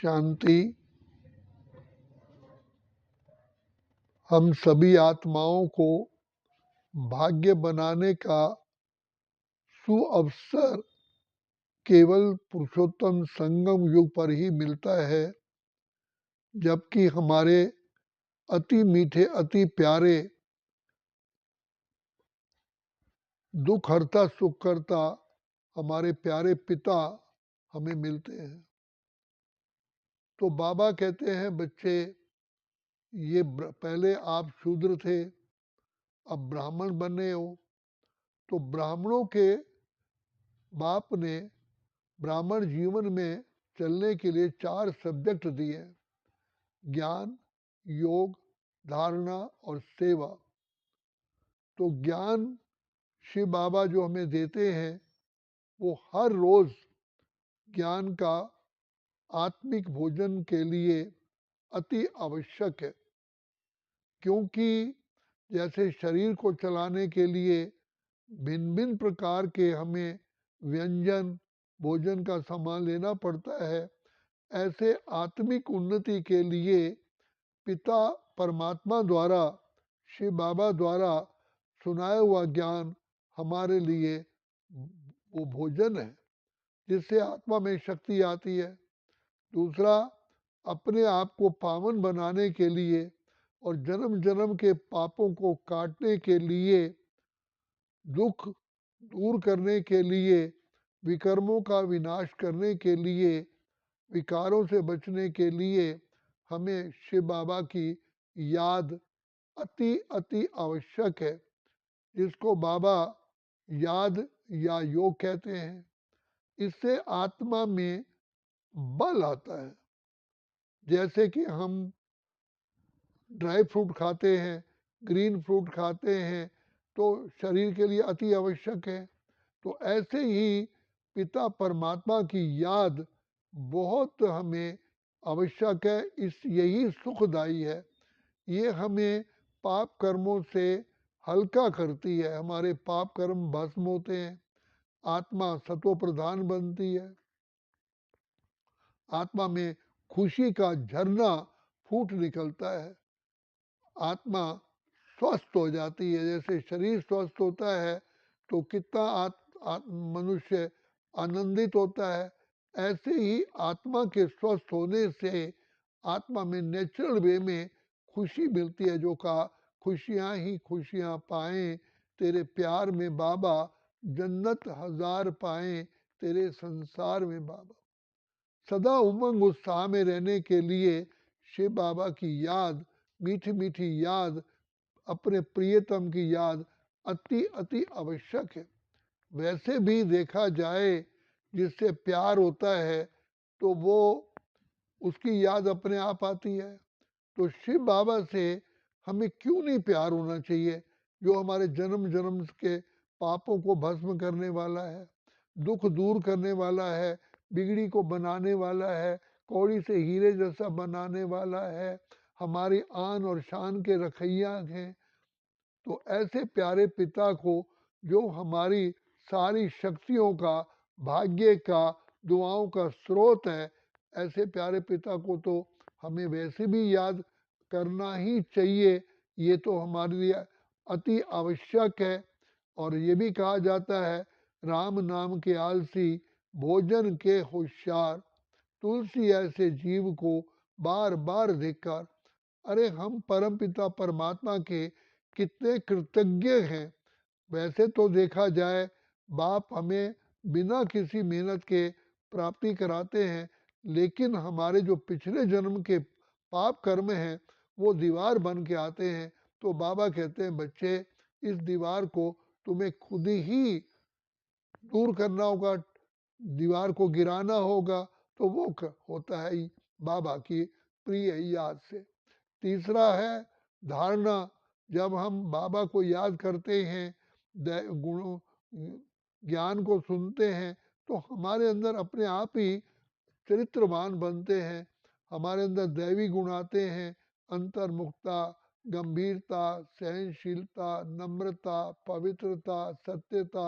शांति। हम सभी आत्माओं को भाग्य बनाने का सुअवसर केवल पुरुषोत्तम संगम युग पर ही मिलता है, जबकि हमारे अति मीठे अति प्यारे दुख हरता सुख करता हमारे प्यारे पिता हमें मिलते हैं। तो बाबा कहते हैं, बच्चे ये पहले आप शूद्र थे, अब ब्राह्मण बने हो। तो ब्राह्मणों के बाप ने ब्राह्मण जीवन में चलने के लिए 4 सब्जेक्ट दिए: ज्ञान, योग, धारणा और सेवा। तो ज्ञान शिव बाबा जो हमें देते हैं वो हर रोज ज्ञान का आत्मिक भोजन के लिए अति आवश्यक है, क्योंकि जैसे शरीर को चलाने के लिए भिन्न भिन्न प्रकार के हमें व्यंजन भोजन का सामान लेना पड़ता है, ऐसे आत्मिक उन्नति के लिए पिता परमात्मा द्वारा शिव बाबा द्वारा सुनाया हुआ ज्ञान हमारे लिए वो भोजन है, जिससे आत्मा में शक्ति आती है। दूसरा, अपने आप को पावन बनाने के लिए और जन्म जन्म के पापों को काटने के लिए, दुख दूर करने के लिए, विकर्मों का विनाश करने के लिए, विकारों से बचने के लिए हमें शिव बाबा की याद अति अति आवश्यक है, जिसको बाबा याद या योग कहते हैं। इससे आत्मा में बल आता है। जैसे कि हम ड्राई फ्रूट खाते हैं, ग्रीन फ्रूट खाते हैं, तो शरीर के लिए अति आवश्यक है। तो ऐसे ही पिता परमात्मा की याद बहुत हमें आवश्यक है। यही सुखदायी है। ये हमें पाप कर्मों से हल्का करती है, हमारे पाप कर्म भस्म होते हैं, आत्मा सत्व प्रधान बनती है, आत्मा में खुशी का झरना फूट निकलता है, आत्मा स्वस्थ हो जाती है। जैसे शरीर स्वस्थ होता है तो कितना मनुष्य आनंदित होता है, ऐसे ही आत्मा के स्वस्थ होने से आत्मा में नेचुरल वे में खुशी मिलती है। जो कहा, खुशियाँ ही खुशियाँ पाएं तेरे प्यार में बाबा, जन्नत हजार पाएं तेरे संसार में बाबा। सदा उमंग उत्साह में रहने के लिए शिव बाबा की याद, मीठी मीठी याद, अपने प्रियतम की याद अति अति आवश्यक है। वैसे भी देखा जाए, जिससे प्यार होता है तो वो उसकी याद अपने आप आती है। तो शिव बाबा से हमें क्यों नहीं प्यार होना चाहिए, जो हमारे जन्म जन्म के पापों को भस्म करने वाला है, दुख दूर करने वाला है, बिगड़ी को बनाने वाला है, कौड़ी से हीरे जैसा बनाने वाला है, हमारी आन और शान के रखैया हैं। तो ऐसे प्यारे पिता को, जो हमारी सारी शक्तियों का, भाग्य का, दुआओं का स्रोत है, ऐसे प्यारे पिता को तो हमें वैसे भी याद करना ही चाहिए। ये तो हमारे लिए अति आवश्यक है। और ये भी कहा जाता है, राम नाम के आलसी भोजन के होशियार, तुलसी ऐसे जीव को बार बार धिक्कार। अरे हम परम पिता परमात्मा के कितने कृतज्ञ हैं। वैसे तो देखा जाए, बाप हमें बिना किसी मेहनत के प्राप्ति कराते हैं, लेकिन हमारे जो पिछले जन्म के पाप कर्म हैं वो दीवार बन के आते हैं। तो बाबा कहते हैं, बच्चे इस दीवार को तुम्हें खुद ही दूर करना होगा, दीवार को गिराना होगा। तो वो होता है बाबा की प्रिय याद से। तीसरा है धारणा। जब हम बाबा को याद करते हैं, गुणों ज्ञान को सुनते हैं, तो हमारे अंदर अपने आप ही चरित्रवान बनते हैं। हमारे अंदर दैवी गुण आते हैं: अंतर्मुखता, गंभीरता, सहनशीलता, नम्रता, पवित्रता, सत्यता,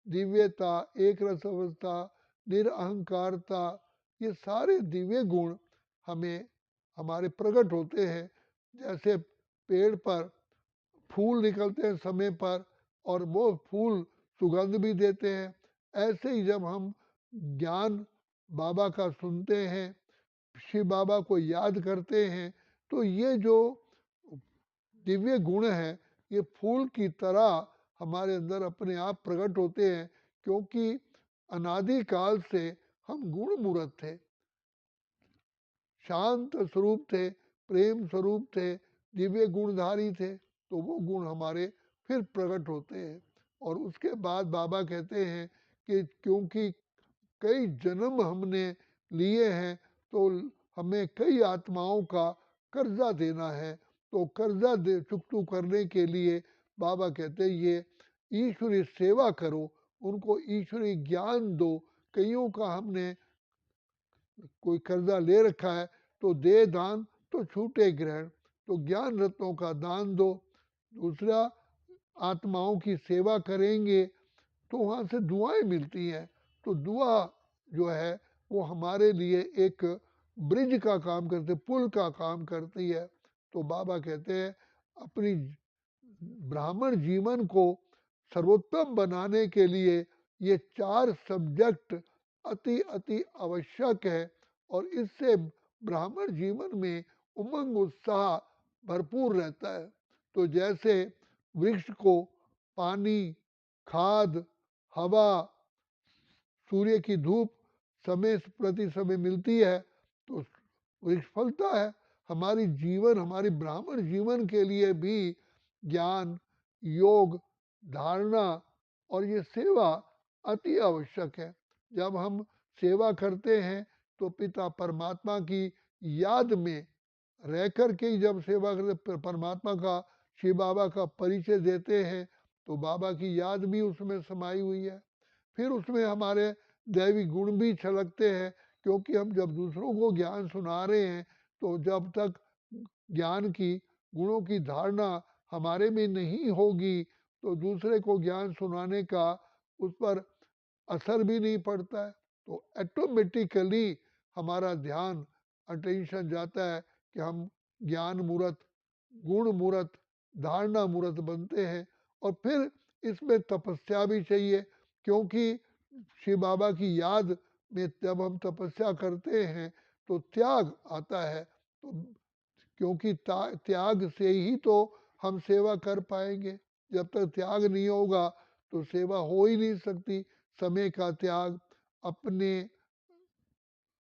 दिव्यता, एक रस अवस्था, निरअहकारता, ये सारे दिव्य गुण हमें हमारे प्रकट होते हैं। जैसे पेड़ पर फूल निकलते हैं समय पर और वो फूल सुगंध भी देते हैं, ऐसे ही जब हम ज्ञान बाबा का सुनते हैं, शिव बाबा को याद करते हैं, तो ये जो दिव्य गुण हैं ये फूल की तरह हमारे अंदर अपने आप प्रकट होते हैं, क्योंकि अनादिकाल से हम गुण मूर्त थे, शांत स्वरूप थे, प्रेम स्वरूप थे, दिव्य गुणधारी थे। तो वो गुण हमारे फिर प्रकट होते हैं। और उसके बाद बाबा कहते हैं कि क्योंकि कई जन्म हमने लिए हैं, तो हमें कई आत्माओं का कर्जा देना है। तो कर्जा दे चुकतू करने के लिए बाबा कहते हैं ये ईश्वरीय सेवा करो, उनको ईश्वरीय ज्ञान दो। कईयों का हमने कोई कर्जा ले रखा है, तो दे दान तो छूटे ग्रहण, तो ज्ञान रत्नों का दान दो। दूसरा, आत्माओं की सेवा करेंगे तो वहाँ से दुआएं मिलती हैं। तो दुआ जो है वो हमारे लिए एक ब्रिज का काम करते, पुल का काम करती है। तो बाबा कहते हैं अपनी ब्राह्मण जीवन को सर्वोत्तम बनाने के लिए ये 4 सब्जेक्ट अति अति आवश्यक है। और इससे ब्राह्मण जीवन में उमंग उत्साह भरपूर रहता है। तो जैसे वृक्ष को पानी, खाद, हवा, सूर्य की धूप समय प्रति समय मिलती है, तो वृक्ष फलता है। हमारी जीवन, हमारी ब्राह्मण जीवन के लिए भी ज्ञान, योग, धारणा और ये सेवा अति आवश्यक है। जब हम सेवा करते हैं तो पिता परमात्मा की याद में रह कर के ही जब सेवा करते, परमात्मा का, शिव बाबा का परिचय देते हैं, तो बाबा की याद भी उसमें समाई हुई है। फिर उसमें हमारे दैवी गुण भी छलकते हैं, क्योंकि हम जब दूसरों को ज्ञान सुना रहे हैं, तो जब तक ज्ञान की, गुणों की धारणा हमारे में नहीं होगी, तो दूसरे को ज्ञान सुनाने का उस पर असर भी नहीं पड़ता है। तो ऑटोमेटिकली हमारा ध्यान, अटेंशन जाता है कि हम ज्ञान मूर्त, गुण मूर्त, धारणा मूर्त बनते हैं। और फिर इसमें तपस्या भी चाहिए, क्योंकि शिव बाबा की याद में जब हम तपस्या करते हैं तो त्याग आता है। तो क्योंकि त्याग से ही तो हम सेवा कर पाएंगे। जब तक त्याग नहीं होगा तो सेवा हो ही नहीं सकती। समय का त्याग, अपने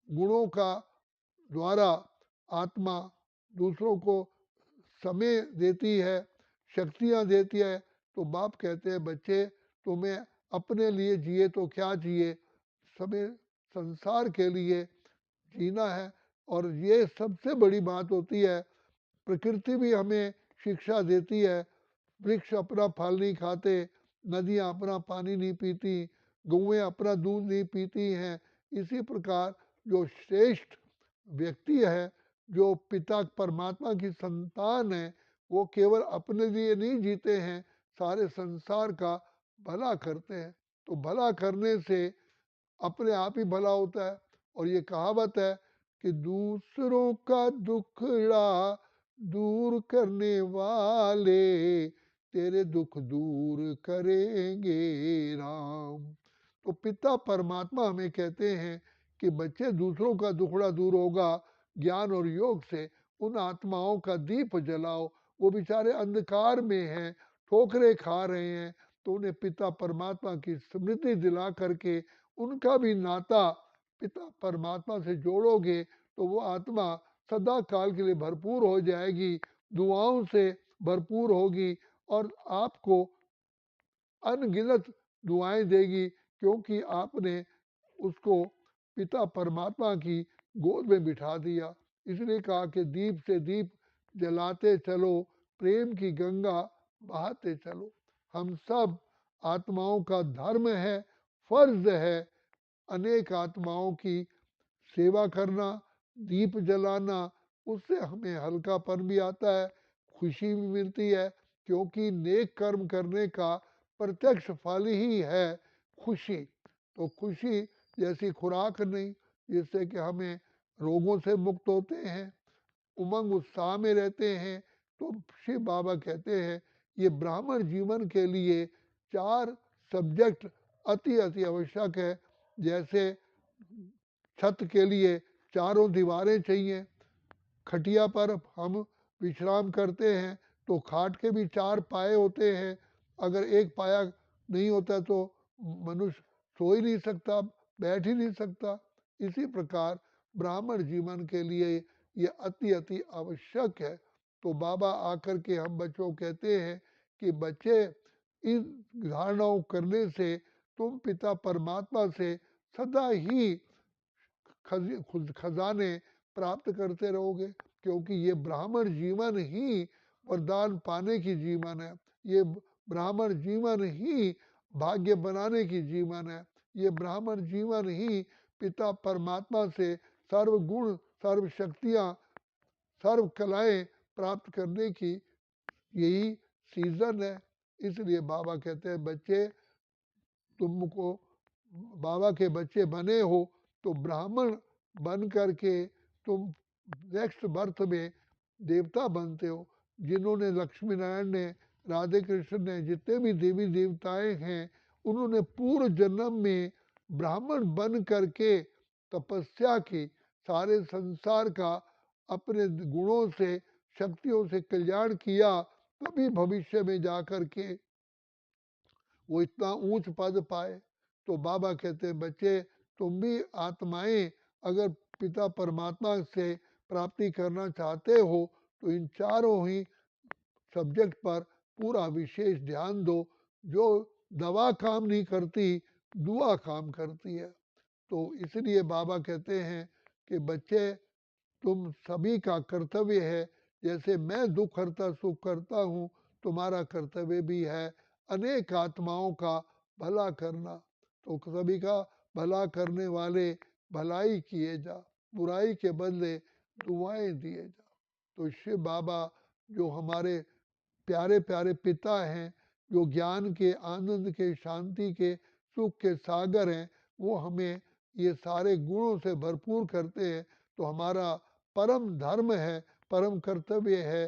गुणों का द्वारा आत्मा दूसरों को समय देती है, शक्तियाँ देती है। तो बाप कहते हैं बच्चे तुम्हें अपने लिए जिए तो क्या जिए, समय संसार के लिए जीना है। और ये सबसे बड़ी बात होती है। प्रकृति भी हमें शिक्षा देती है। वृक्ष अपना फल नहीं खाते, नदियाँ अपना पानी नहीं पीती, गौएं अपना दूध नहीं पीती हैं। इसी प्रकार जो श्रेष्ठ व्यक्ति है, जो पिता परमात्मा की संतान है, वो केवल अपने लिए नहीं जीते हैं, सारे संसार का भला करते हैं। तो भला करने से अपने आप ही भला होता है। और ये कहावत है कि दूसरों का दुखड़ा दूर करने वाले तेरे दुख दूर करेंगे राम। तो पिता परमात्मा हमें कहते हैं कि बच्चे दूसरों का दुखड़ा दूर होगा ज्ञान और योग से। उन आत्माओं का दीप जलाओ, वो बेचारे अंधकार में हैं, ठोकरे खा रहे हैं, तो उन्हें पिता परमात्मा की स्मृति दिला करके उनका भी नाता पिता परमात्मा से जोड़ोगे, तो वो आत्मा सदा काल के लिए भरपूर हो जाएगी, दुआओं से भरपूर होगी और आपको अनगिनत दुआएं देगी, क्योंकि आपने उसको पिता परमात्मा की गोद में बिठा दिया। इसलिए कहा कि दीप से दीप जलाते चलो, प्रेम की गंगा बहाते चलो। हम सब आत्माओं का धर्म है, फर्ज है अनेक आत्माओं की सेवा करना, दीप जलाना। उससे हमें हल्कापन भी आता है, खुशी भी मिलती है, क्योंकि नेक कर्म करने का प्रत्यक्ष फल ही है खुशी। तो खुशी जैसी खुराक नहीं, जिससे कि हमें रोगों से मुक्त होते हैं, उमंग उत्साह में रहते हैं। तो शिव बाबा कहते हैं ये ब्राह्मण जीवन के लिए 4 सब्जेक्ट अति अति आवश्यक है। जैसे छत के लिए चारों दीवारें चाहिए, खटिया पर हम विश्राम करते हैं तो खाट के भी 4 पाए होते हैं। अगर एक पाया नहीं होता तो मनुष्य सो ही नहीं सकता, बैठ ही नहीं सकता। इसी प्रकार ब्राह्मण जीवन के लिए ये अति अति आवश्यक है। तो बाबा आकर के हम बच्चों को कहते हैं कि बच्चे इन धारणाओं करने से तुम पिता परमात्मा से सदा ही खजाने प्राप्त करते रहोगे, क्योंकि ये ब्राह्मण जीवन ही वरदान पाने की जीवन है। ये ब्राह्मण जीवन ही भाग्य बनाने की जीवन है। ये ब्राह्मण जीवन ही पिता परमात्मा से सर्व गुण, सर्व शक्तियाँ, सर्व कलाएं प्राप्त करने की यही सीजन है। इसलिए बाबा कहते हैं बच्चे तुमको बाबा के बच्चे बने हो तो ब्राह्मण बन करके तुम नेक्स्ट बर्थ में देवता बनते हो। जिन्होंने लक्ष्मी नारायण ने, राधे कृष्ण ने, जितने भी देवी देवताएं हैं उन्होंने पूर्व जन्म में ब्राह्मण बन करके तपस्या की, सारे संसार का अपने गुणों से, शक्तियों से कल्याण किया, तभी भविष्य में जाकर के वो इतना ऊंच पद पाए। तो बाबा कहते हैं बच्चे तुम भी आत्माएं अगर पिता परमात्मा से प्राप्ति करना चाहते हो तो इन चारों ही सब्जेक्ट पर पूरा विशेष ध्यान दो। जो दवा काम नहीं करती, दुआ काम करती है। तो इसलिए बाबा कहते हैं कि बच्चे तुम सभी का कर्तव्य है, जैसे मैं दुख हरता सुख करता हूँ तुम्हारा कर्तव्य भी है अनेक आत्माओं का भला करना। तो सभी का भला करने वाले भलाई किए जा, बुराई के बदले दुआएं दिए जा। तो शिव बाबा जो हमारे प्यारे प्यारे पिता हैं, जो ज्ञान के, आनंद के, शांति के, सुख के सागर हैं, वो हमें ये सारे गुणों से भरपूर करते हैं। तो हमारा परम धर्म है, परम कर्तव्य है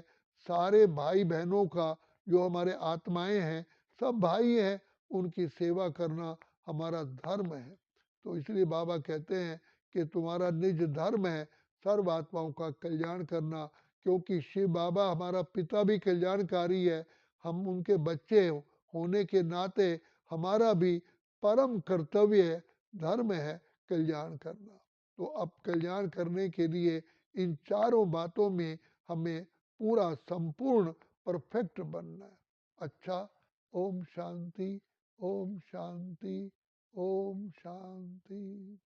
सारे भाई बहनों का, जो हमारे आत्माएं हैं, सब भाई हैं, उनकी सेवा करना हमारा धर्म है। तो इसलिए बाबा कहते हैं कि तुम्हारा निज धर्म है सर्व आत्माओं का कल्याण करना, क्योंकि शिव बाबा हमारा पिता भी कल्याणकारी है। हम उनके बच्चे होने के नाते हमारा भी परम कर्तव्य है, धर्म है कल्याण करना। तो अब कल्याण करने के लिए इन चारों बातों में हमें पूरा संपूर्ण परफेक्ट बनना है। अच्छा, ओम शांति, ओम शांति, ओम शांति।